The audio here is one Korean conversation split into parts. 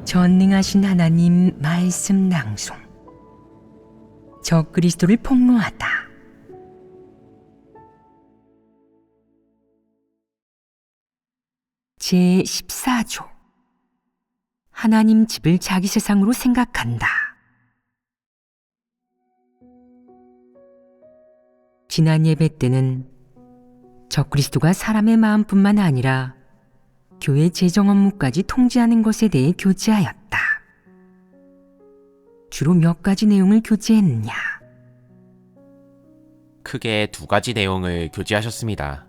전능하신 하나님 말씀 낭송. 적그리스도를 폭로하다. 제14조. 하나님 집을 자기 세상으로 생각한다. 지난 예배 때는 적그리스도가 사람의 마음뿐만 아니라 교회 재정 업무까지 통제하는 것에 대해 교제하였다. 주로 몇 가지 내용을 교제했느냐? 크게 두 가지 내용을 교제하셨습니다.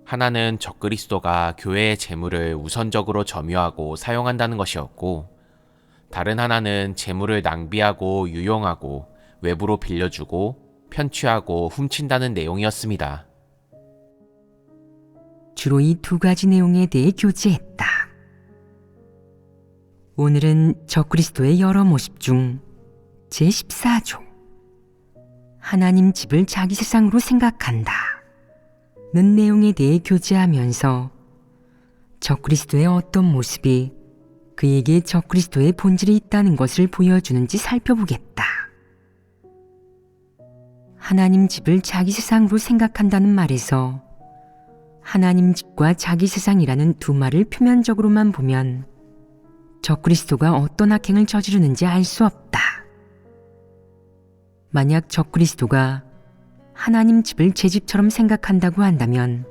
하나는 적그리스도가 교회의 재물을 우선적으로 점유하고 사용한다는 것이었고, 다른 하나는 재물을 낭비하고 유용하고 외부로 빌려주고 편취하고 훔친다는 내용이었습니다. 주로 이 두 가지 내용에 대해 교제했다. 오늘은 적그리스도의 여러 모습 중 제14조. 하나님 집을 자기 세상으로 생각한다. 는 내용에 대해 교제하면서 적그리스도의 어떤 모습이 그에게 적그리스도의 본질이 있다는 것을 보여주는지 살펴보겠다. 하나님 집을 자기 세상으로 생각한다는 말에서 하나님 집과 자기 세상이라는 두 말을 표면적으로만 보면 적그리스도가 어떤 악행을 저지르는지 알 수 없다. 만약 적그리스도가 하나님 집을 제 집처럼 생각한다고 한다면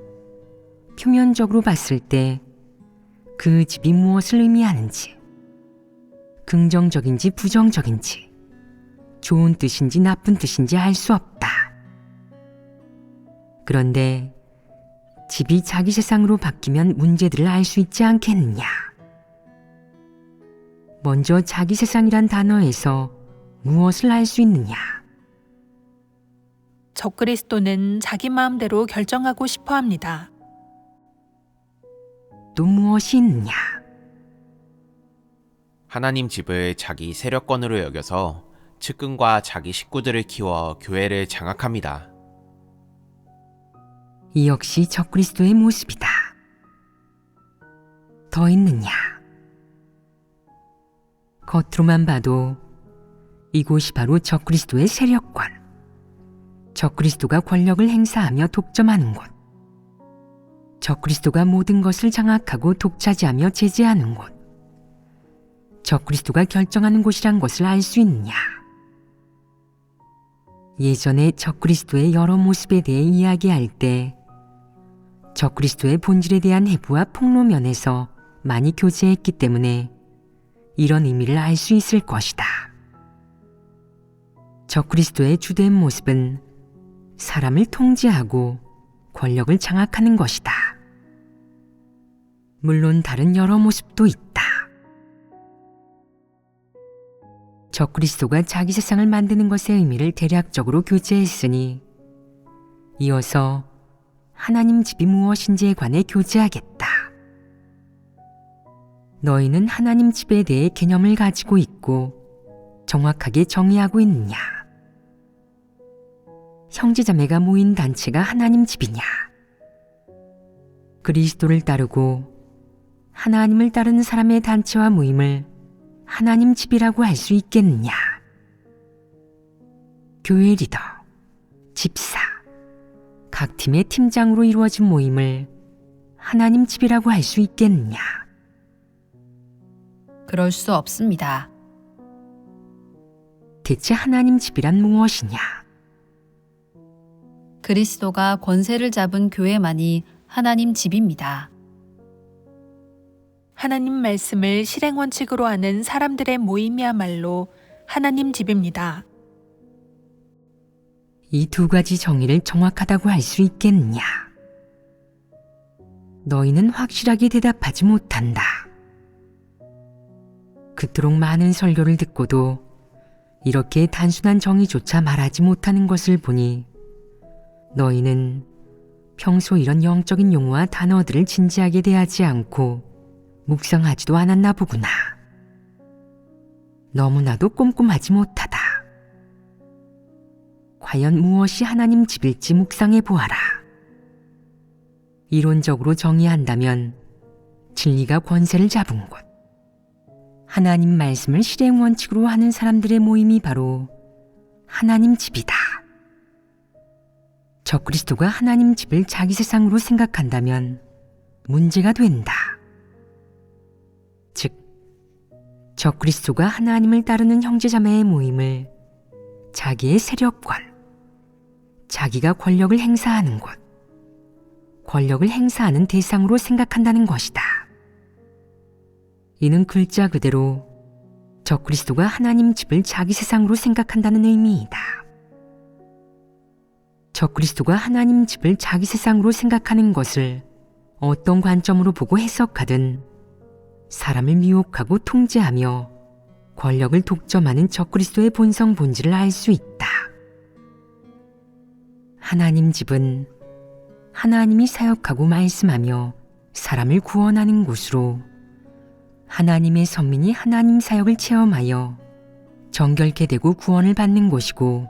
표면적으로 봤을 때 그 집이 무엇을 의미하는지, 긍정적인지 부정적인지, 좋은 뜻인지 나쁜 뜻인지 알 수 없다. 그런데 집이 자기 세상으로 바뀌면 문제들을 알 수 있지 않겠느냐? 먼저 자기 세상이란 단어에서 무엇을 알 수 있느냐? 적그리스도는 자기 마음대로 결정하고 싶어 합니다. 또 무엇이 있느냐? 하나님 집을 자기 세력권으로 여겨서 측근과 자기 식구들을 키워 교회를 장악합니다. 이 역시 적그리스도의 모습이다. 더 있느냐? 겉으로만 봐도 이곳이 바로 적그리스도의 세력권, 적그리스도가 권력을 행사하며 독점하는 곳, 적그리스도가 모든 것을 장악하고 독차지하며 제재하는 곳, 적그리스도가 결정하는 곳이란 것을 알 수 있느냐? 예전에 적그리스도의 여러 모습에 대해 이야기할 때 적그리스도의 본질에 대한 해부와 폭로 면에서 많이 교제했기 때문에 이런 의미를 알 수 있을 것이다. 적그리스도의 주된 모습은 사람을 통제하고 권력을 장악하는 것이다. 물론 다른 여러 모습도 있다. 적그리스도가 자기 세상을 만드는 것의 의미를 대략적으로 교제했으니 이어서 하나님 집이 무엇인지에 관해 교제하겠다. 너희는 하나님 집에 대해 개념을 가지고 있고 정확하게 정의하고 있느냐? 형제자매가 모인 단체가 하나님 집이냐? 그리스도를 따르고 하나님을 따르는 사람의 단체와 모임을 하나님 집이라고 할 수 있겠느냐? 교회 리더, 집사, 각 팀의 팀장으로 이루어진 모임을 하나님 집이라고 할 수 있겠느냐? 그럴 수 없습니다. 대체 하나님 집이란 무엇이냐? 그리스도가 권세를 잡은 교회만이 하나님 집입니다. 하나님 말씀을 실행 원칙으로 하는 사람들의 모임이야말로 하나님 집입니다. 이 두 가지 정의를 정확하다고 할 수 있겠느냐? 너희는 확실하게 대답하지 못한다. 그토록 많은 설교를 듣고도 이렇게 단순한 정의조차 말하지 못하는 것을 보니 너희는 평소 이런 영적인 용어와 단어들을 진지하게 대하지 않고 묵상하지도 않았나 보구나. 너무나도 꼼꼼하지 못하다. 과연 무엇이 하나님 집일지 묵상해 보아라. 이론적으로 정의한다면 진리가 권세를 잡은 곳, 하나님 말씀을 실행 원칙으로 하는 사람들의 모임이 바로 하나님 집이다. 적그리스도가 하나님 집을 자기 세상으로 생각한다면 문제가 된다. 즉, 적그리스도가 하나님을 따르는 형제자매의 모임을 자기의 세력권, 자기가 권력을 행사하는 곳, 권력을 행사하는 대상으로 생각한다는 것이다. 이는 글자 그대로 적그리스도가 하나님 집을 자기 세상으로 생각한다는 의미이다. 적그리스도가 하나님 집을 자기 세상으로 생각하는 것을 어떤 관점으로 보고 해석하든 사람을 미혹하고 통제하며 권력을 독점하는 적그리스도의 본성 본질을 알 수 있다. 하나님 집은 하나님이 사역하고 말씀하며 사람을 구원하는 곳으로 하나님의 선민이 하나님 사역을 체험하여 정결케 되고 구원을 받는 곳이고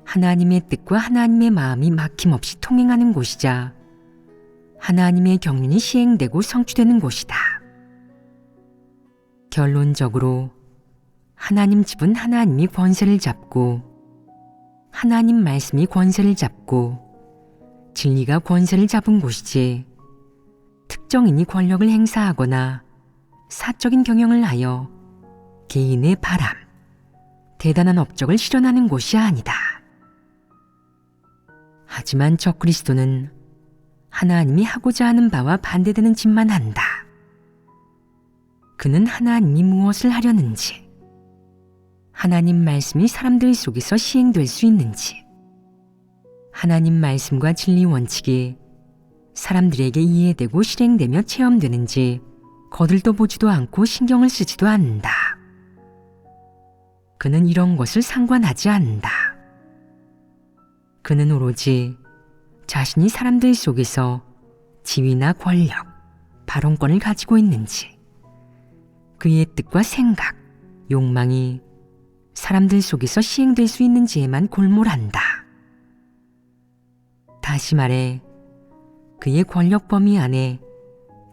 하나님의 뜻과 하나님의 마음이 막힘없이 통행하는 곳이자 하나님의 경륜이 시행되고 성취되는 곳이다. 결론적으로 하나님 집은 하나님이 권세를 잡고 하나님 말씀이 권세를 잡고 진리가 권세를 잡은 곳이지 특정인이 권력을 행사하거나 사적인 경영을 하여 개인의 바람, 대단한 업적을 실현하는 곳이 아니다. 하지만 적그리스도는 하나님이 하고자 하는 바와 반대되는 짓만 한다. 그는 하나님이 무엇을 하려는지, 하나님 말씀이 사람들 속에서 시행될 수 있는지, 하나님 말씀과 진리 원칙이 사람들에게 이해되고 실행되며 체험되는지 거들떠 보지도 않고 신경을 쓰지도 않는다. 그는 이런 것을 상관하지 않는다. 그는 오로지 자신이 사람들 속에서 지위나 권력, 발언권을 가지고 있는지, 그의 뜻과 생각, 욕망이 사람들 속에서 시행될 수 있는지에만 골몰한다. 다시 말해, 그의 권력 범위 안에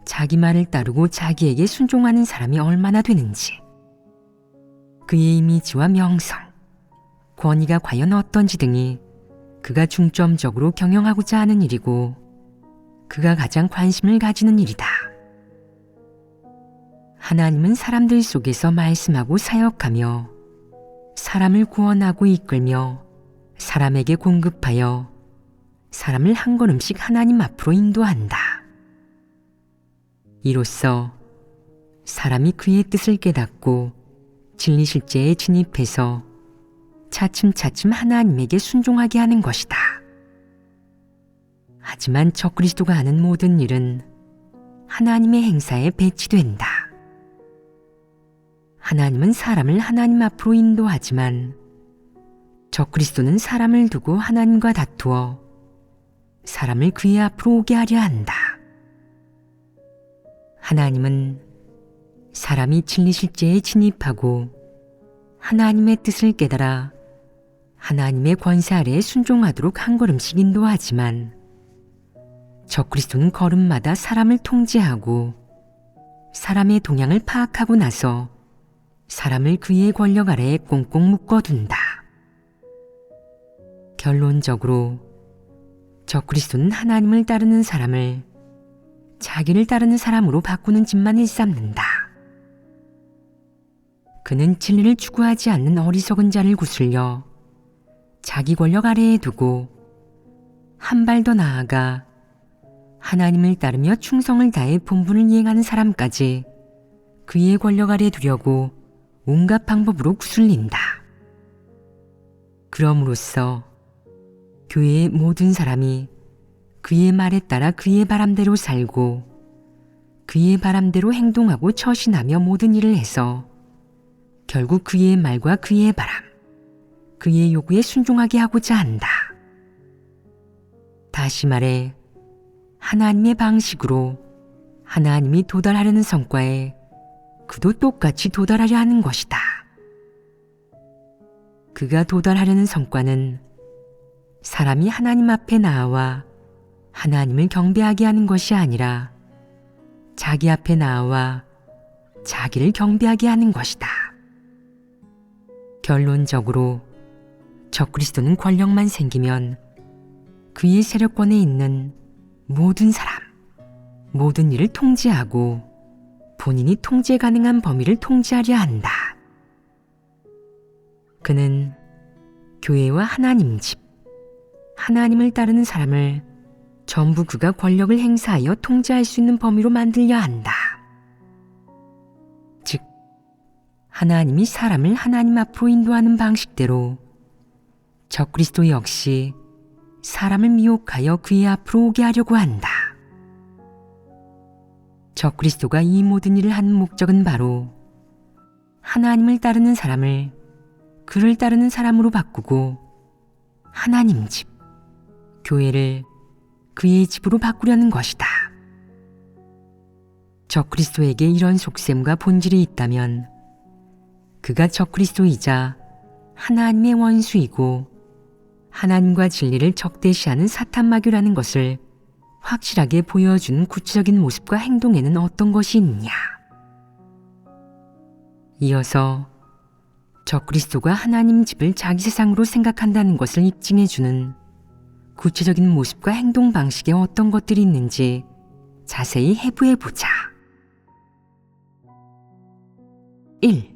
자기 말을 따르고 자기에게 순종하는 사람이 얼마나 되는지, 그의 이미지와 명성, 권위가 과연 어떤지 등이 그가 중점적으로 경영하고자 하는 일이고 그가 가장 관심을 가지는 일이다. 하나님은 사람들 속에서 말씀하고 사역하며 사람을 구원하고 이끌며 사람에게 공급하여 사람을 한 걸음씩 하나님 앞으로 인도한다. 이로써 사람이 그의 뜻을 깨닫고 진리 실제에 진입해서 차츰차츰 하나님에게 순종하게 하는 것이다. 하지만 적그리스도가 하는 모든 일은 하나님의 행사에 배치된다. 하나님은 사람을 하나님 앞으로 인도하지만 적그리스도는 사람을 두고 하나님과 다투어 사람을 그의 앞으로 오게 하려 한다. 하나님은 사람이 진리 실제에 진입하고 하나님의 뜻을 깨달아 하나님의 권세 아래에 순종하도록 한 걸음씩 인도하지만 적그리스도는 걸음마다 사람을 통제하고 사람의 동향을 파악하고 나서 사람을 그의 권력 아래에 꽁꽁 묶어둔다. 결론적으로 적그리스도는 하나님을 따르는 사람을 자기를 따르는 사람으로 바꾸는 짓만 일삼는다. 그는 진리를 추구하지 않는 어리석은 자를 구슬려 자기 권력 아래에 두고 한 발 더 나아가 하나님을 따르며 충성을 다해 본분을 이행하는 사람까지 그의 권력 아래 두려고 온갖 방법으로 구슬린다. 그럼으로써 교회의 모든 사람이 그의 말에 따라 그의 바람대로 살고 그의 바람대로 행동하고 처신하며 모든 일을 해서 결국 그의 말과 그의 바람, 그의 요구에 순종하게 하고자 한다. 다시 말해 하나님의 방식으로 하나님이 도달하려는 성과에 그도 똑같이 도달하려 하는 것이다. 그가 도달하려는 성과는 사람이 하나님 앞에 나아와 하나님을 경배하게 하는 것이 아니라 자기 앞에 나아와 자기를 경배하게 하는 것이다. 결론적으로 적그리스도는 권력만 생기면 그의 세력권에 있는 모든 사람, 모든 일을 통제하고 본인이 통제 가능한 범위를 통제하려 한다. 그는 교회와 하나님 집, 하나님을 따르는 사람을 전부 그가 권력을 행사하여 통제할 수 있는 범위로 만들려 한다. 즉, 하나님이 사람을 하나님 앞으로 인도하는 방식대로 적그리스도 역시 사람을 미혹하여 그의 앞으로 오게 하려고 한다. 적그리스도가 이 모든 일을 하는 목적은 바로 하나님을 따르는 사람을 그를 따르는 사람으로 바꾸고 하나님 집, 교회를 그의 집으로 바꾸려는 것이다. 적그리스도에게 이런 속셈과 본질이 있다면 그가 적그리스도이자 하나님의 원수이고 하나님과 진리를 적대시하는 사탄마귀라는 것을 확실하게 보여주는 구체적인 모습과 행동에는 어떤 것이 있느냐. 이어서 적그리스도가 하나님 집을 자기 세상으로 생각한다는 것을 입증해주는 구체적인 모습과 행동 방식에 어떤 것들이 있는지 자세히 해부해보자. 1.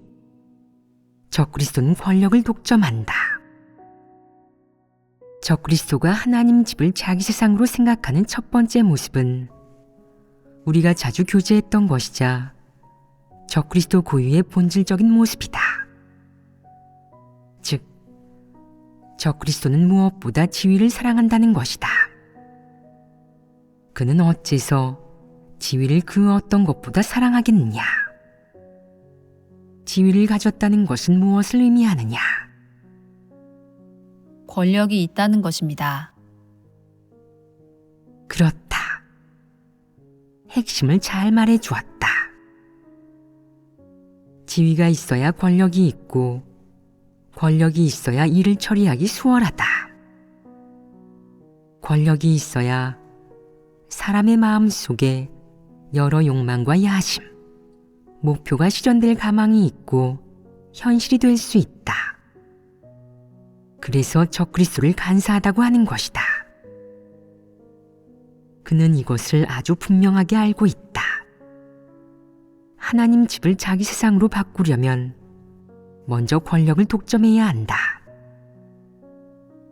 적그리스도는 권력을 독점한다. 적그리스도가 하나님 집을 자기 세상으로 생각하는 첫 번째 모습은 우리가 자주 교제했던 것이자 적그리스도 고유의 본질적인 모습이다. 즉, 적그리스도는 무엇보다 지위를 사랑한다는 것이다. 그는 어째서 지위를 그 어떤 것보다 사랑하겠느냐? 지위를 가졌다는 것은 무엇을 의미하느냐? 권력이 있다는 것입니다. 그렇다. 핵심을 잘 말해 주었다. 지위가 있어야 권력이 있고 권력이 있어야 일을 처리하기 수월하다. 권력이 있어야 사람의 마음 속에 여러 욕망과 야심, 목표가 실현될 가망이 있고 현실이 될 수 있다. 그래서 적그리스도를 간사하다고 하는 것이다. 그는 이것을 아주 분명하게 알고 있다. 하나님 집을 자기 세상으로 바꾸려면 먼저 권력을 독점해야 한다.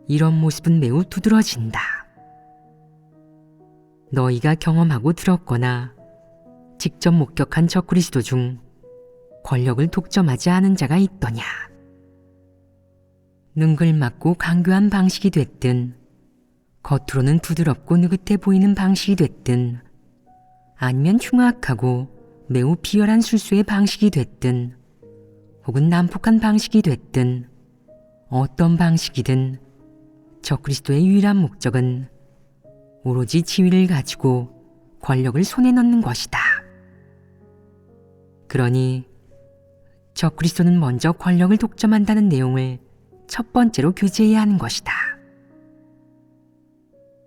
이런 모습은 매우 두드러진다. 너희가 경험하고 들었거나 직접 목격한 적그리스도 중 권력을 독점하지 않은 자가 있더냐? 능글맞고 강교한 방식이 됐든 겉으로는 부드럽고 느긋해 보이는 방식이 됐든 아니면 흉악하고 매우 비열한 술수의 방식이 됐든 혹은 난폭한 방식이 됐든 어떤 방식이든 적그리스도의 유일한 목적은 오로지 지위를 가지고 권력을 손에 넣는 것이다. 그러니 적그리스도는 먼저 권력을 독점한다는 내용을 첫 번째로 교제해야 하는 것이다.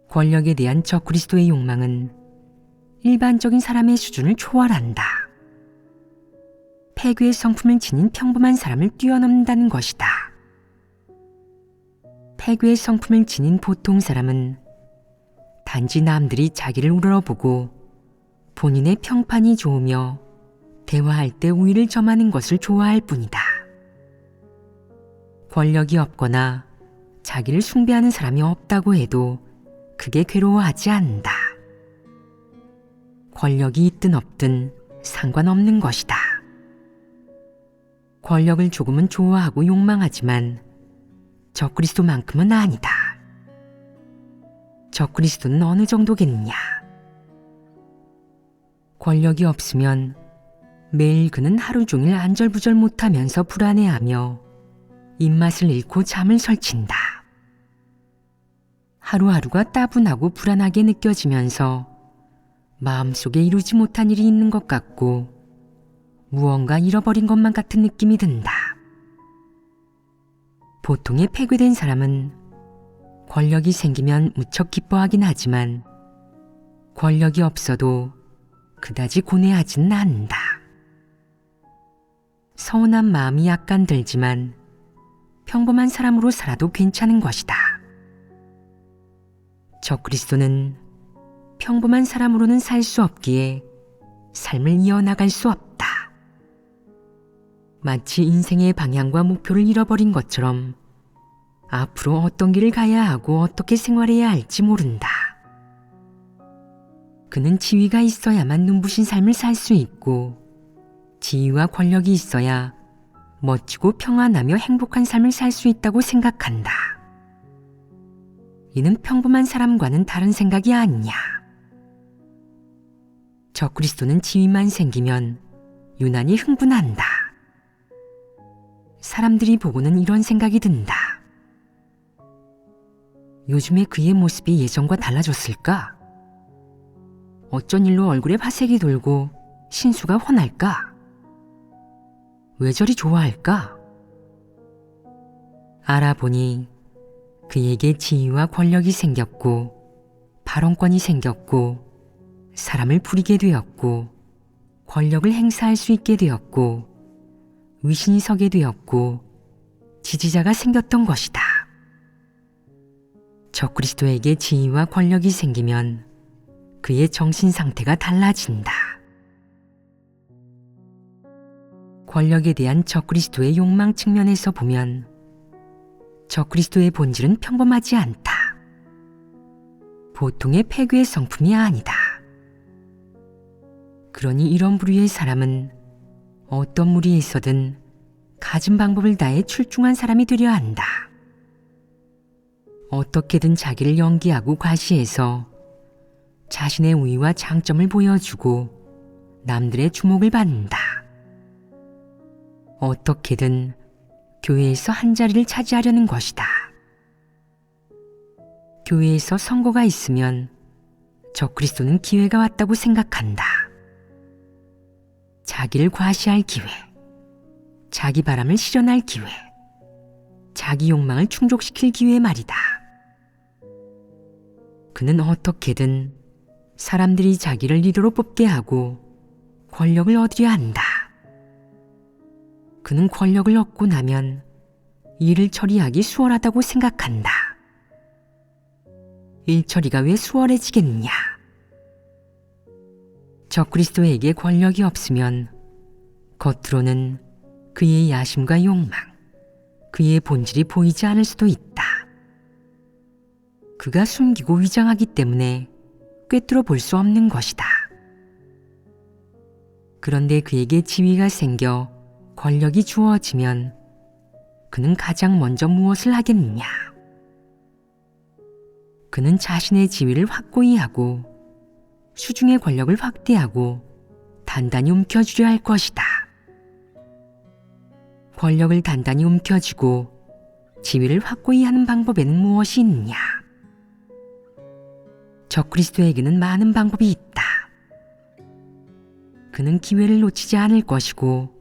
권력에 대한 적그리스도의 욕망은 일반적인 사람의 수준을 초월한다. 폐괴의 성품을 지닌 평범한 사람을 뛰어넘는다는 것이다. 폐괴의 성품을 지닌 보통 사람은 단지 남들이 자기를 우러러보고 본인의 평판이 좋으며 대화할 때 우위를 점하는 것을 좋아할 뿐이다. 권력이 없거나 자기를 숭배하는 사람이 없다고 해도 그게 괴로워하지 않는다. 권력이 있든 없든 상관없는 것이다. 권력을 조금은 좋아하고 욕망하지만 적그리스도만큼은 아니다. 적그리스도는 어느 정도겠느냐? 권력이 없으면 매일 그는 하루 종일 안절부절 못하면서 불안해하며 입맛을 잃고 잠을 설친다. 하루하루가 따분하고 불안하게 느껴지면서 마음속에 이루지 못한 일이 있는 것 같고 무언가 잃어버린 것만 같은 느낌이 든다. 보통의 폐괴된 사람은 권력이 생기면 무척 기뻐하긴 하지만 권력이 없어도 그다지 고뇌하지는 않는다. 서운한 마음이 약간 들지만 평범한 사람으로 살아도 괜찮은 것이다. 적그리스도는 평범한 사람으로는 살 수 없기에 삶을 이어나갈 수 없다. 마치 인생의 방향과 목표를 잃어버린 것처럼 앞으로 어떤 길을 가야 하고 어떻게 생활해야 할지 모른다. 그는 지위가 있어야만 눈부신 삶을 살 수 있고 지위와 권력이 있어야 멋지고 평안하며 행복한 삶을 살 수 있다고 생각한다. 이는 평범한 사람과는 다른 생각이 아니냐. 적그리스도는 지위만 생기면 유난히 흥분한다. 사람들이 보고는 이런 생각이 든다. 요즘에 그의 모습이 예전과 달라졌을까? 어쩐 일로 얼굴에 화색이 돌고 신수가 훤할까? 왜 저리 좋아할까? 알아보니 그에게 지위와 권력이 생겼고 발언권이 생겼고 사람을 부리게 되었고 권력을 행사할 수 있게 되었고 위신이 서게 되었고 지지자가 생겼던 것이다. 적그리스도에게 지위와 권력이 생기면 그의 정신 상태가 달라진다. 권력에 대한 적그리스도의 욕망 측면에서 보면 적그리스도의 본질은 평범하지 않다. 보통의 폐괴의 성품이 아니다. 그러니 이런 부류의 사람은 어떤 무리에서든 가진 방법을 다해 출중한 사람이 되려 한다. 어떻게든 자기를 연기하고 과시해서 자신의 우위와 장점을 보여주고 남들의 주목을 받는다. 어떻게든 교회에서 한 자리를 차지하려는 것이다. 교회에서 선거가 있으면 적그리스도는 기회가 왔다고 생각한다. 자기를 과시할 기회, 자기 바람을 실현할 기회, 자기 욕망을 충족시킬 기회 말이다. 그는 어떻게든 사람들이 자기를 리더로 뽑게 하고 권력을 얻으려 한다. 그는 권력을 얻고 나면 일을 처리하기 수월하다고 생각한다. 일 처리가 왜 수월해지겠느냐? 적그리스도에게 권력이 없으면 겉으로는 그의 야심과 욕망, 그의 본질이 보이지 않을 수도 있다. 그가 숨기고 위장하기 때문에 꿰뚫어 볼 수 없는 것이다. 그런데 그에게 지위가 생겨 권력이 주어지면 그는 가장 먼저 무엇을 하겠느냐? 그는 자신의 지위를 확고히 하고 수중의 권력을 확대하고 단단히 움켜쥐려 할 것이다. 권력을 단단히 움켜쥐고 지위를 확고히 하는 방법에는 무엇이 있느냐? 적그리스도에게는 많은 방법이 있다. 그는 기회를 놓치지 않을 것이고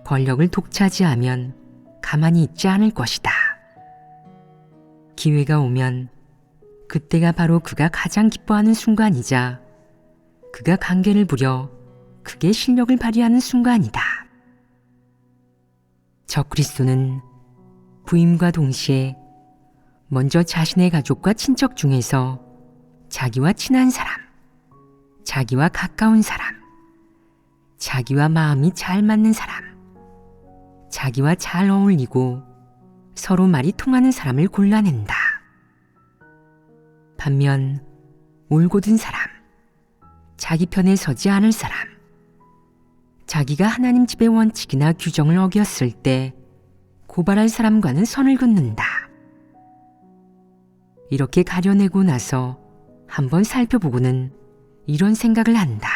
권력을 독차지하면 가만히 있지 않을 것이다. 기회가 오면 그때가 바로 그가 가장 기뻐하는 순간이자 그가 관계를 부려 크게 실력을 발휘하는 순간이다. 적그리스도는 부임과 동시에 먼저 자신의 가족과 친척 중에서 자기와 친한 사람, 자기와 가까운 사람, 자기와 마음이 잘 맞는 사람, 자기와 잘 어울리고 서로 말이 통하는 사람을 골라낸다. 반면 올곧은 사람, 자기 편에 서지 않을 사람, 자기가 하나님 집의 원칙이나 규정을 어겼을 때 고발할 사람과는 선을 긋는다. 이렇게 가려내고 나서 한번 살펴보고는 이런 생각을 한다.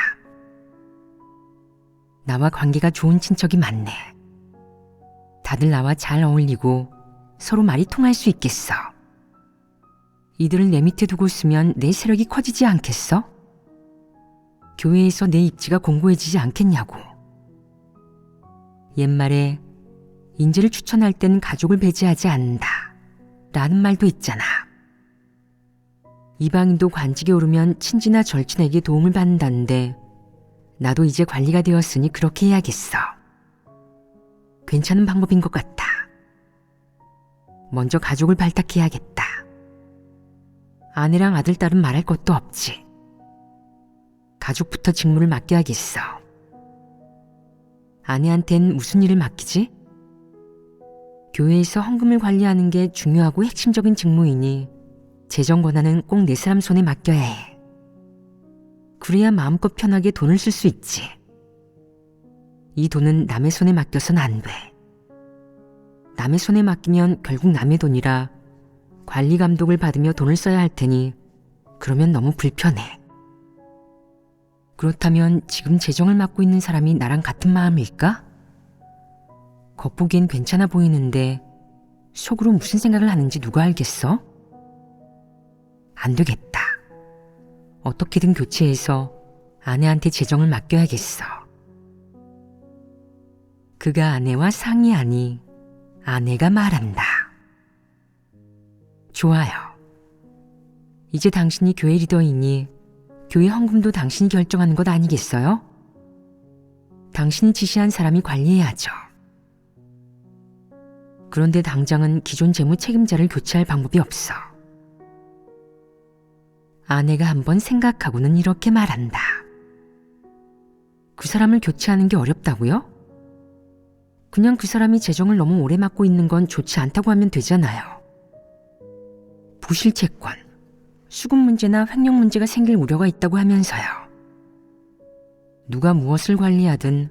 나와 관계가 좋은 친척이 많네. 다들 나와 잘 어울리고 서로 말이 통할 수 있겠어. 이들을 내 밑에 두고 있으면 내 세력이 커지지 않겠어? 교회에서 내 입지가 공고해지지 않겠냐고. 옛말에 인재를 추천할 땐 가족을 배제하지 않는다 라는 말도 있잖아. 이방인도 관직에 오르면 친지나 절친에게 도움을 받는다는데 나도 이제 관리가 되었으니 그렇게 해야겠어. 괜찮은 방법인 것 같아. 먼저 가족을 발탁해야겠다. 아내랑 아들, 딸은 말할 것도 없지. 가족부터 직무를 맡겨야겠어. 아내한텐 무슨 일을 맡기지? 교회에서 헌금을 관리하는 게 중요하고 핵심적인 직무이니 재정 권한은 꼭 내 사람 손에 맡겨야 해. 그래야 마음껏 편하게 돈을 쓸 수 있지. 이 돈은 남의 손에 맡겨선 안 돼. 남의 손에 맡기면 결국 남의 돈이라 관리 감독을 받으며 돈을 써야 할 테니 그러면 너무 불편해. 그렇다면 지금 재정을 맡고 있는 사람이 나랑 같은 마음일까? 겉보기엔 괜찮아 보이는데 속으로 무슨 생각을 하는지 누가 알겠어? 안 되겠다. 어떻게든 교체해서 아내한테 재정을 맡겨야겠어. 그가 아내와 상의하니 아내가 말한다. 좋아요. 이제 당신이 교회 리더이니 교회 헌금도 당신이 결정하는 것 아니겠어요? 당신이 지시한 사람이 관리해야죠. 그런데 당장은 기존 재무 책임자를 교체할 방법이 없어. 아내가 한번 생각하고는 이렇게 말한다. 그 사람을 교체하는 게 어렵다고요? 그냥 그 사람이 재정을 너무 오래 맡고 있는 건 좋지 않다고 하면 되잖아요. 부실채권, 수급 문제나 횡령 문제가 생길 우려가 있다고 하면서요. 누가 무엇을 관리하든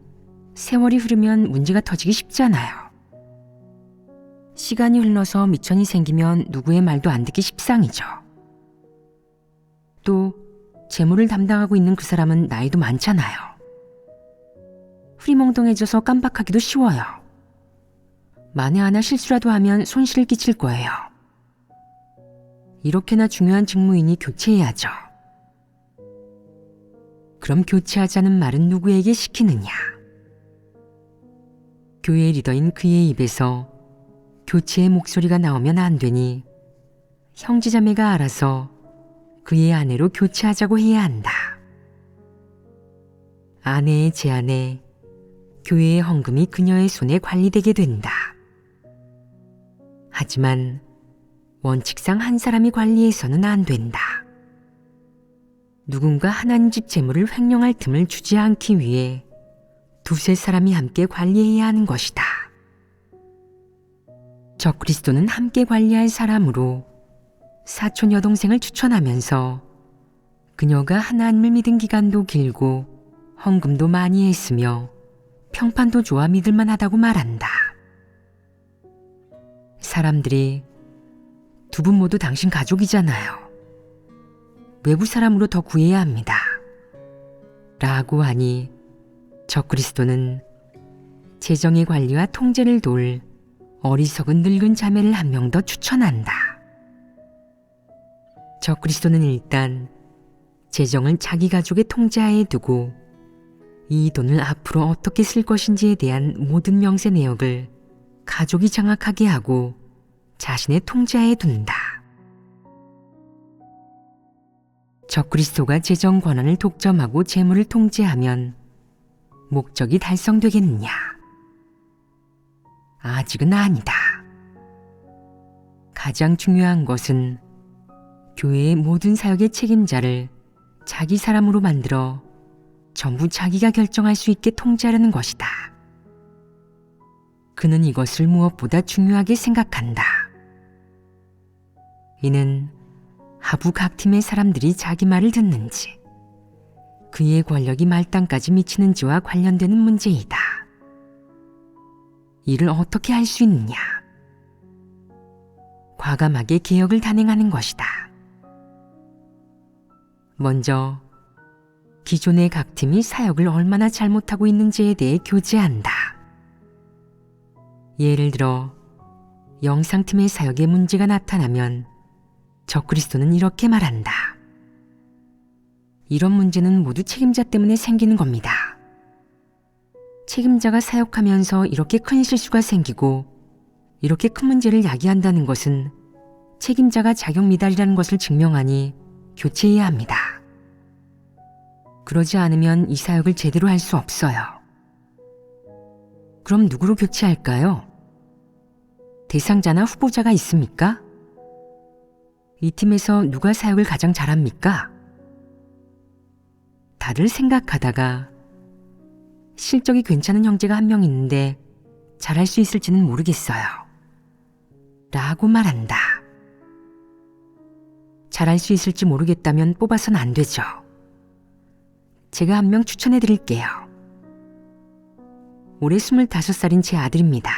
세월이 흐르면 문제가 터지기 쉽잖아요. 시간이 흘러서 미천이 생기면 누구의 말도 안 듣기 십상이죠. 또 재무를 담당하고 있는 그 사람은 나이도 많잖아요. 흐리멍덩해져서 깜빡하기도 쉬워요. 만에 하나 실수라도 하면 손실을 끼칠 거예요. 이렇게나 중요한 직무이니 교체해야죠. 그럼 교체하자는 말은 누구에게 시키느냐? 교회 리더인 그의 입에서 교체의 목소리가 나오면 안 되니 형제자매가 알아서 그의 아내로 교체하자고 해야 한다. 아내의 제안에 교회의 헌금이 그녀의 손에 관리되게 된다. 하지만 원칙상 한 사람이 관리해서는 안 된다. 누군가 하나님 집 재물을 횡령할 틈을 주지 않기 위해 두세 사람이 함께 관리해야 하는 것이다. 적그리스도는 함께 관리할 사람으로 사촌 여동생을 추천하면서 그녀가 하나님을 믿은 기간도 길고 헌금도 많이 했으며 평판도 좋아 믿을만 하다고 말한다. 사람들이 두 분 모두 당신 가족이잖아요. 외부 사람으로 더 구해야 합니다. 라고 하니 적그리스도는 재정의 관리와 통제를 도울 어리석은 늙은 자매를 한 명 더 추천한다. 적그리스도는 일단 재정을 자기 가족의 통제하에 두고 이 돈을 앞으로 어떻게 쓸 것인지에 대한 모든 명세 내역을 가족이 장악하게 하고 자신의 통제하에 둔다. 적그리스도가 재정 권한을 독점하고 재물을 통제하면 목적이 달성되겠느냐? 아직은 아니다. 가장 중요한 것은 교회의 모든 사역의 책임자를 자기 사람으로 만들어 전부 자기가 결정할 수 있게 통제하려는 것이다. 그는 이것을 무엇보다 중요하게 생각한다. 이는 하부 각 팀의 사람들이 자기 말을 듣는지, 그의 권력이 말단까지 미치는지와 관련되는 문제이다. 이를 어떻게 할 수 있느냐? 과감하게 개혁을 단행하는 것이다. 먼저 기존의 각 팀이 사역을 얼마나 잘못하고 있는지에 대해 교제한다. 예를 들어 영상팀의 사역에 문제가 나타나면 적그리스도는 이렇게 말한다. 이런 문제는 모두 책임자 때문에 생기는 겁니다. 책임자가 사역하면서 이렇게 큰 실수가 생기고 이렇게 큰 문제를 야기한다는 것은 책임자가 자격 미달이라는 것을 증명하니 교체해야 합니다. 그러지 않으면 이 사역을 제대로 할 수 없어요. 그럼 누구로 교체할까요? 대상자나 후보자가 있습니까? 이 팀에서 누가 사역을 가장 잘합니까? 다들 생각하다가 실적이 괜찮은 형제가 한 명 있는데 잘할 수 있을지는 모르겠어요. 라고 말한다. 잘할 수 있을지 모르겠다면 뽑아선 안 되죠. 제가 한 명 추천해 드릴게요. 올해 25살인 제 아들입니다.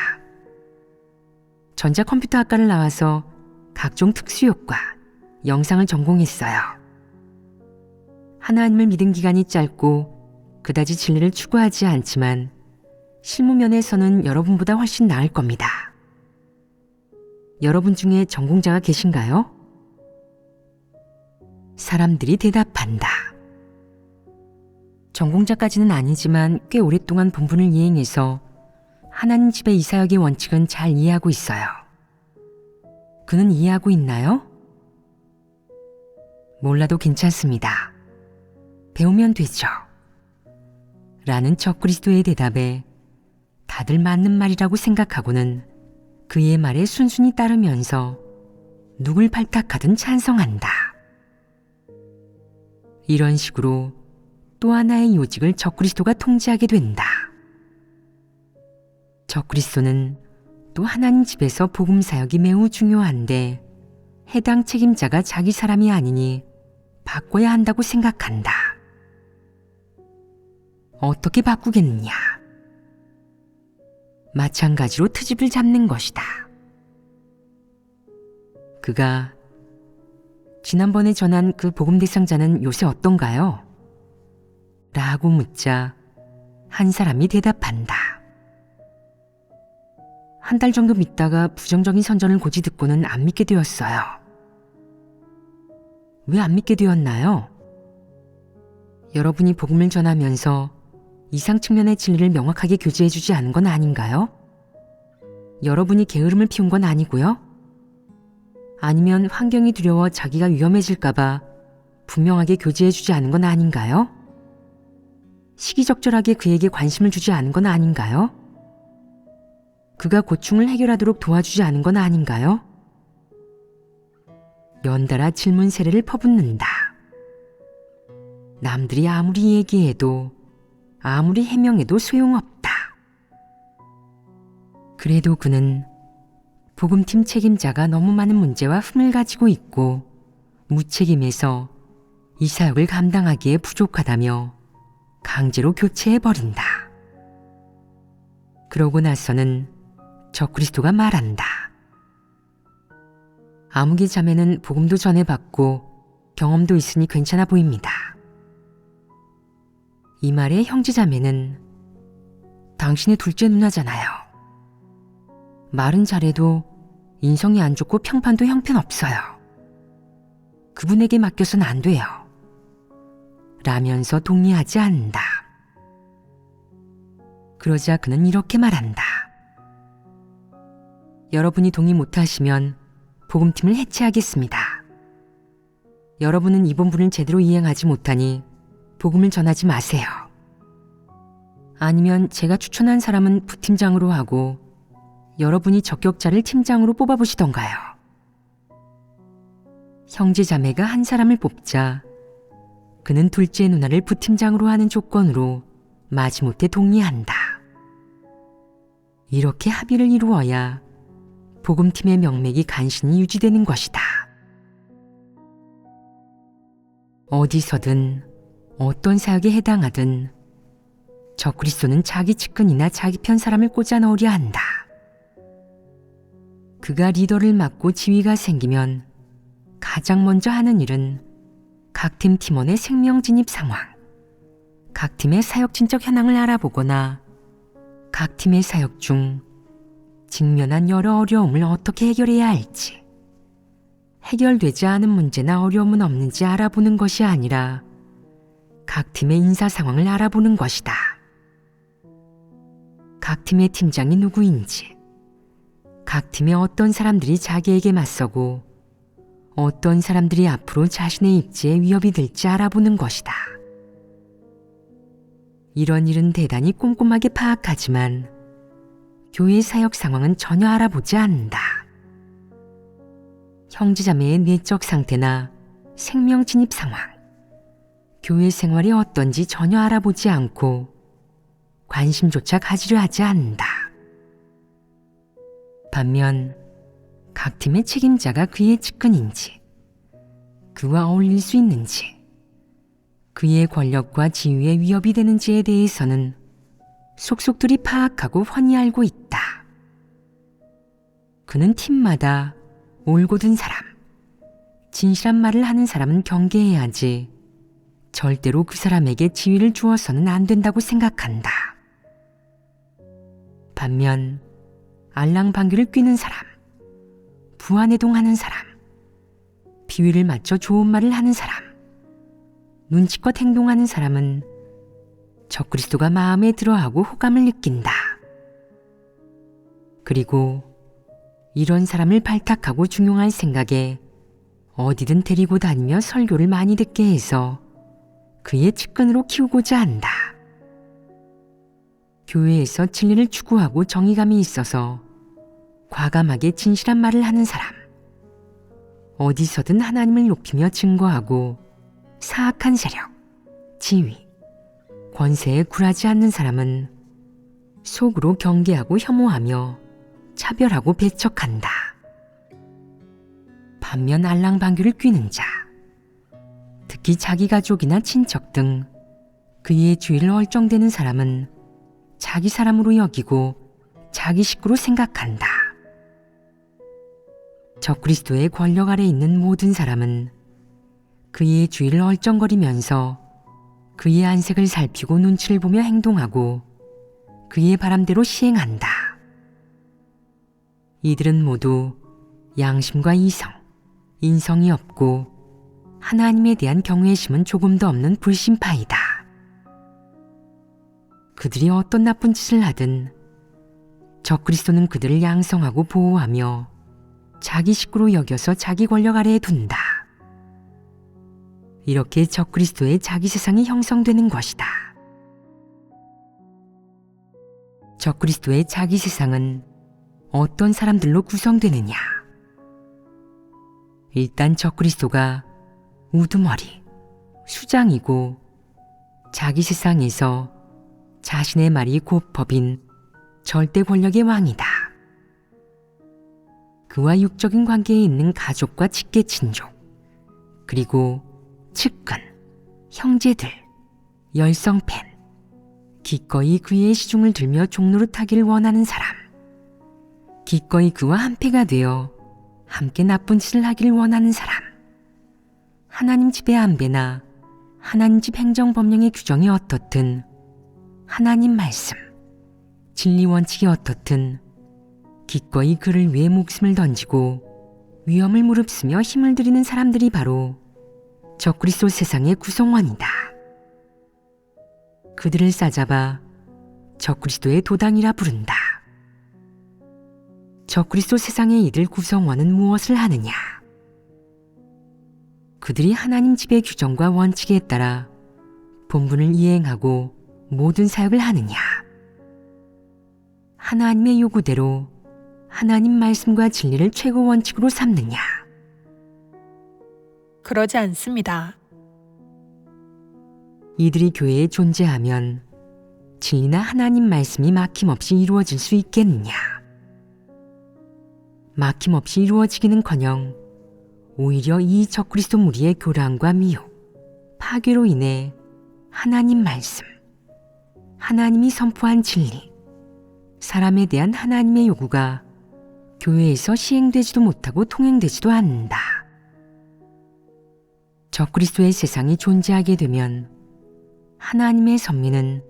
전자컴퓨터학과를 나와서 각종 특수효과, 영상을 전공했어요. 하나님을 믿은 기간이 짧고 그다지 진리를 추구하지 않지만 실무면에서는 여러분보다 훨씬 나을 겁니다. 여러분 중에 전공자가 계신가요? 사람들이 대답한다. 전공자까지는 아니지만 꽤 오랫동안 본분을 이행해서 하나님 집의 이사역의 원칙은 잘 이해하고 있어요. 그는 이해하고 있나요? 몰라도 괜찮습니다. 배우면 되죠. 라는 적그리스도의 대답에 다들 맞는 말이라고 생각하고는 그의 말에 순순히 따르면서 누굴 발탁하든 찬성한다. 이런 식으로 또 하나의 요직을 적그리스도가 통제하게 된다. 적그리스도는 또 하나님 집에서 복음 사역이 매우 중요한데 해당 책임자가 자기 사람이 아니니 바꿔야 한다고 생각한다. 어떻게 바꾸겠느냐? 마찬가지로 트집을 잡는 것이다. 그가 지난번에 전한 그 복음 대상자는 요새 어떤가요? 라고 묻자 한 사람이 대답한다. 한 달 정도 믿다가 부정적인 선전을 고지 듣고는 안 믿게 되었어요. 왜 안 믿게 되었나요? 여러분이 복음을 전하면서 이상 측면의 진리를 명확하게 교제해주지 않은 건 아닌가요? 여러분이 게으름을 피운 건 아니고요? 아니면 환경이 두려워 자기가 위험해질까봐 분명하게 교제해주지 않은 건 아닌가요? 시기적절하게 그에게 관심을 주지 않은 건 아닌가요? 그가 고충을 해결하도록 도와주지 않은 건 아닌가요? 연달아 질문 세례를 퍼붓는다. 남들이 아무리 얘기해도 아무리 해명해도 소용없다. 그래도 그는 복음팀 책임자가 너무 많은 문제와 흠을 가지고 있고 무책임해서 이 사역을 감당하기에 부족하다며 강제로 교체해버린다. 그러고 나서는 적그리스도가 말한다. 아무개 자매는 복음도 전해봤고 경험도 있으니 괜찮아 보입니다. 이 말에 형제 자매는 당신의 둘째 누나잖아요. 말은 잘해도 인성이 안 좋고 평판도 형편없어요. 그분에게 맡겨선 안 돼요. 라면서 동의하지 않는다. 그러자 그는 이렇게 말한다. 여러분이 동의 못하시면 복음팀을 해체하겠습니다. 여러분은 이 본분을 제대로 이행하지 못하니 복음을 전하지 마세요. 아니면 제가 추천한 사람은 부팀장으로 하고 여러분이 적격자를 팀장으로 뽑아보시던가요. 형제 자매가 한 사람을 뽑자 그는 둘째 누나를 부팀장으로 하는 조건으로 마지못해 동의한다. 이렇게 합의를 이루어야 복음팀의 명맥이 간신히 유지되는 것이다. 어디서든 어떤 사역에 해당하든 적그리스도는 자기 측근이나 자기 편 사람을 꽂아 넣으려 한다. 그가 리더를 맡고 지위가 생기면 가장 먼저 하는 일은 각 팀 팀원의 생명 진입 상황, 각 팀의 사역진적 현황을 알아보거나 각 팀의 사역 중 직면한 여러 어려움을 어떻게 해결해야 할지, 해결되지 않은 문제나 어려움은 없는지 알아보는 것이 아니라 각 팀의 인사 상황을 알아보는 것이다. 각 팀의 팀장이 누구인지, 각 팀의 어떤 사람들이 자기에게 맞서고 어떤 사람들이 앞으로 자신의 입지에 위협이 될지 알아보는 것이다. 이런 일은 대단히 꼼꼼하게 파악하지만 교회 사역 상황은 전혀 알아보지 않는다. 형제자매의 내적 상태나 생명 진입 상황, 교회 생활이 어떤지 전혀 알아보지 않고 관심조차 가지려 하지 않는다. 반면 각 팀의 책임자가 그의 측근인지, 그와 어울릴 수 있는지, 그의 권력과 지위에 위협이 되는지에 대해서는 속속들이 파악하고 훤히 알고 있다. 그는 팀마다 올곧은 사람, 진실한 말을 하는 사람은 경계해야지 절대로 그 사람에게 지위를 주어서는 안 된다고 생각한다. 반면 알랑방귀를 뀌는 사람, 부안해동하는 사람, 비위를 맞춰 좋은 말을 하는 사람, 눈치껏 행동하는 사람은 적그리스도가 마음에 들어하고 호감을 느낀다. 그리고 이런 사람을 발탁하고 중용할 생각에 어디든 데리고 다니며 설교를 많이 듣게 해서 그의 측근으로 키우고자 한다. 교회에서 진리를 추구하고 정의감이 있어서 과감하게 진실한 말을 하는 사람, 어디서든 하나님을 높이며 증거하고 사악한 세력, 지위, 권세에 굴하지 않는 사람은 속으로 경계하고 혐오하며 차별하고 배척한다. 반면 알랑방귀를 뀌는 자, 특히 자기 가족이나 친척 등 그의 주위를 얼쩡대는 사람은 자기 사람으로 여기고 자기 식구로 생각한다. 적그리스도의 권력 아래 있는 모든 사람은 그의 주위를 얼쩡거리면서 그의 안색을 살피고 눈치를 보며 행동하고 그의 바람대로 시행한다. 이들은 모두 양심과 이성, 인성이 없고 하나님에 대한 경외심은 조금도 없는 불신파이다. 그들이 어떤 나쁜 짓을 하든 적그리스도는 그들을 양성하고 보호하며 자기 식구로 여겨서 자기 권력 아래에 둔다. 이렇게 적그리스도의 자기 세상이 형성되는 것이다. 적그리스도의 자기 세상은 어떤 사람들로 구성되느냐? 일단 적그리스도가 우두머리, 수장이고 자기 세상에서 자신의 말이 곧 법인 절대 권력의 왕이다. 그와 육적인 관계에 있는 가족과 직계 친족, 그리고 측근, 형제들, 열성팬, 기꺼이 그의 시중을 들며 종노릇하기를 원하는 사람, 기꺼이 그와 한패가 되어 함께 나쁜 짓을 하기를 원하는 사람, 하나님 집의 안배나 하나님 집 행정법령의 규정이 어떻든, 하나님 말씀, 진리 원칙이 어떻든 기꺼이 그를 위해 목숨을 던지고 위험을 무릅쓰며 힘을 들이는 사람들이 바로 적그리스도 세상의 구성원이다. 그들을 싸잡아 적그리스도의 도당이라 부른다. 적그리스도 세상의 이들 구성원은 무엇을 하느냐? 그들이 하나님 집의 규정과 원칙에 따라 본분을 이행하고 모든 사역을 하느냐? 하나님의 요구대로 하나님 말씀과 진리를 최고 원칙으로 삼느냐? 그러지 않습니다. 이들이 교회에 존재하면 진리나 하나님 말씀이 막힘없이 이루어질 수 있겠느냐? 막힘없이 이루어지기는커녕 오히려 이 적그리스도 무리의 교란과 미혹, 파괴로 인해 하나님 말씀, 하나님이 선포한 진리, 사람에 대한 하나님의 요구가 교회에서 시행되지도 못하고 통행되지도 않는다. 적그리스도의 세상이 존재하게 되면 하나님의 선민은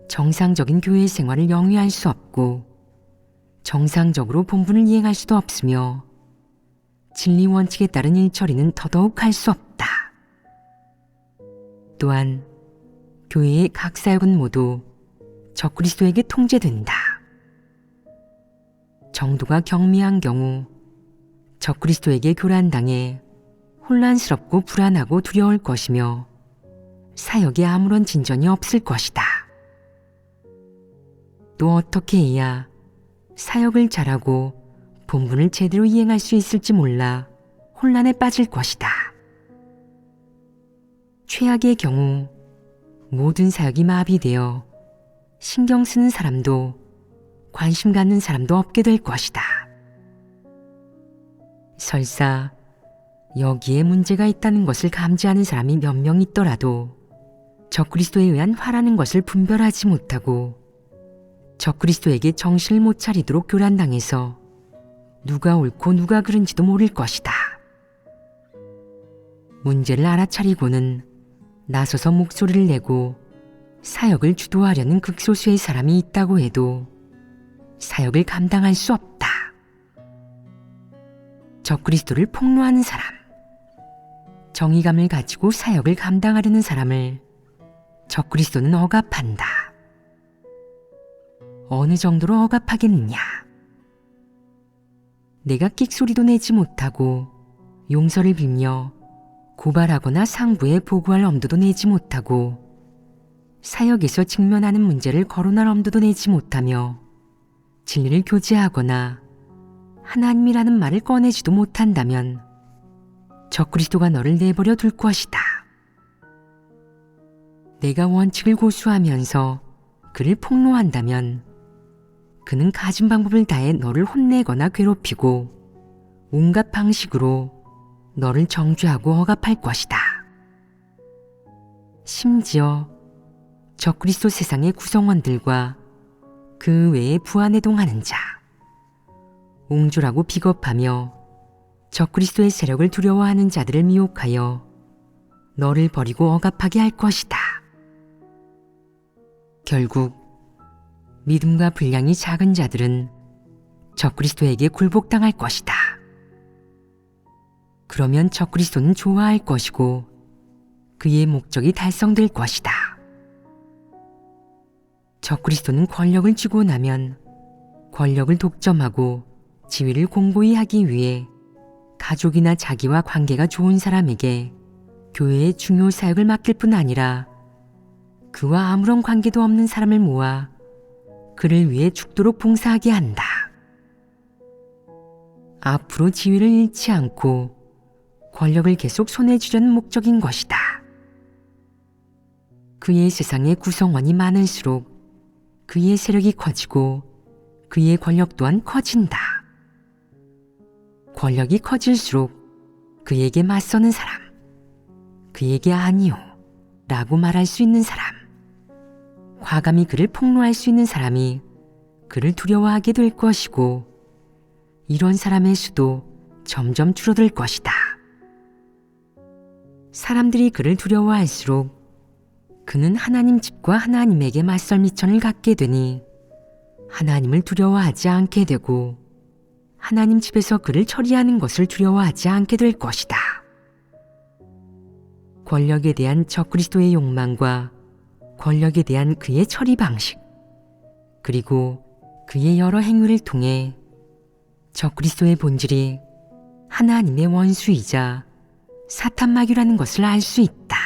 정상적인 교회 생활을 영위할 수 없고 정상적으로 본분을 이행할 수도 없으며 진리 원칙에 따른 일처리는 더더욱 할 수 없다. 또한 교회의 각 사역은 모두 적그리스도에게 통제된다. 정도가 경미한 경우 적그리스도에게 교란당해 혼란스럽고 불안하고 두려울 것이며 사역에 아무런 진전이 없을 것이다. 또 어떻게 해야 사역을 잘하고 본분을 제대로 이행할 수 있을지 몰라 혼란에 빠질 것이다. 최악의 경우 모든 사역이 마비되어 신경 쓰는 사람도 관심 갖는 사람도 없게 될 것이다. 설사 여기에 문제가 있다는 것을 감지하는 사람이 몇 명 있더라도 적그리스도에 의한 화라는 것을 분별하지 못하고 적그리스도에게 정신을 못 차리도록 교란당해서 누가 옳고 누가 그른지도 모를 것이다. 문제를 알아차리고는 나서서 목소리를 내고 사역을 주도하려는 극소수의 사람이 있다고 해도 사역을 감당할 수 없다. 적그리스도를 폭로하는 사람, 정의감을 가지고 사역을 감당하려는 사람을 적그리스도는 억압한다. 어느 정도로 억압하겠느냐? 내가 끽소리도 내지 못하고 용서를 빌며 고발하거나 상부에 보고할 엄두도 내지 못하고 사역에서 직면하는 문제를 거론할 엄두도 내지 못하며 진리를 교제하거나 하나님이라는 말을 꺼내지도 못한다면 적그리스도가 너를 내버려 둘 것이다. 내가 원칙을 고수하면서 그를 폭로한다면 그는 가진 방법을 다해 너를 혼내거나 괴롭히고 온갖 방식으로 너를 정죄하고 억압할 것이다. 심지어 적그리스도 세상의 구성원들과 그 외에 부안해동하는 자, 옹졸하고 비겁하며 적그리스도의 세력을 두려워하는 자들을 미혹하여 너를 버리고 억압하게 할 것이다. 결국 믿음과 분량이 작은 자들은 적그리스도에게 굴복당할 것이다. 그러면 적그리스도는 좋아할 것이고 그의 목적이 달성될 것이다. 적그리스도는 권력을 쥐고 나면 권력을 독점하고 지위를 공고히 하기 위해 가족이나 자기와 관계가 좋은 사람에게 교회의 중요 사역을 맡길 뿐 아니라 그와 아무런 관계도 없는 사람을 모아 그를 위해 죽도록 봉사하게 한다. 앞으로 지위를 잃지 않고 권력을 계속 손에 쥐려는 목적인 것이다. 그의 세상에 구성원이 많을수록 그의 세력이 커지고 그의 권력 또한 커진다. 권력이 커질수록 그에게 맞서는 사람, 그에게 아니요 라고 말할 수 있는 사람, 과감히 그를 폭로할 수 있는 사람이 그를 두려워하게 될 것이고 이런 사람의 수도 점점 줄어들 것이다. 사람들이 그를 두려워할수록 그는 하나님 집과 하나님에게 맞설 미천을 갖게 되니 하나님을 두려워하지 않게 되고 하나님 집에서 그를 처리하는 것을 두려워하지 않게 될 것이다. 권력에 대한 적그리스도의 욕망과 권력에 대한 그의 처리 방식, 그리고 그의 여러 행위를 통해 적그리스도의 본질이 하나님의 원수이자 사탄마귀라는 것을 알 수 있다.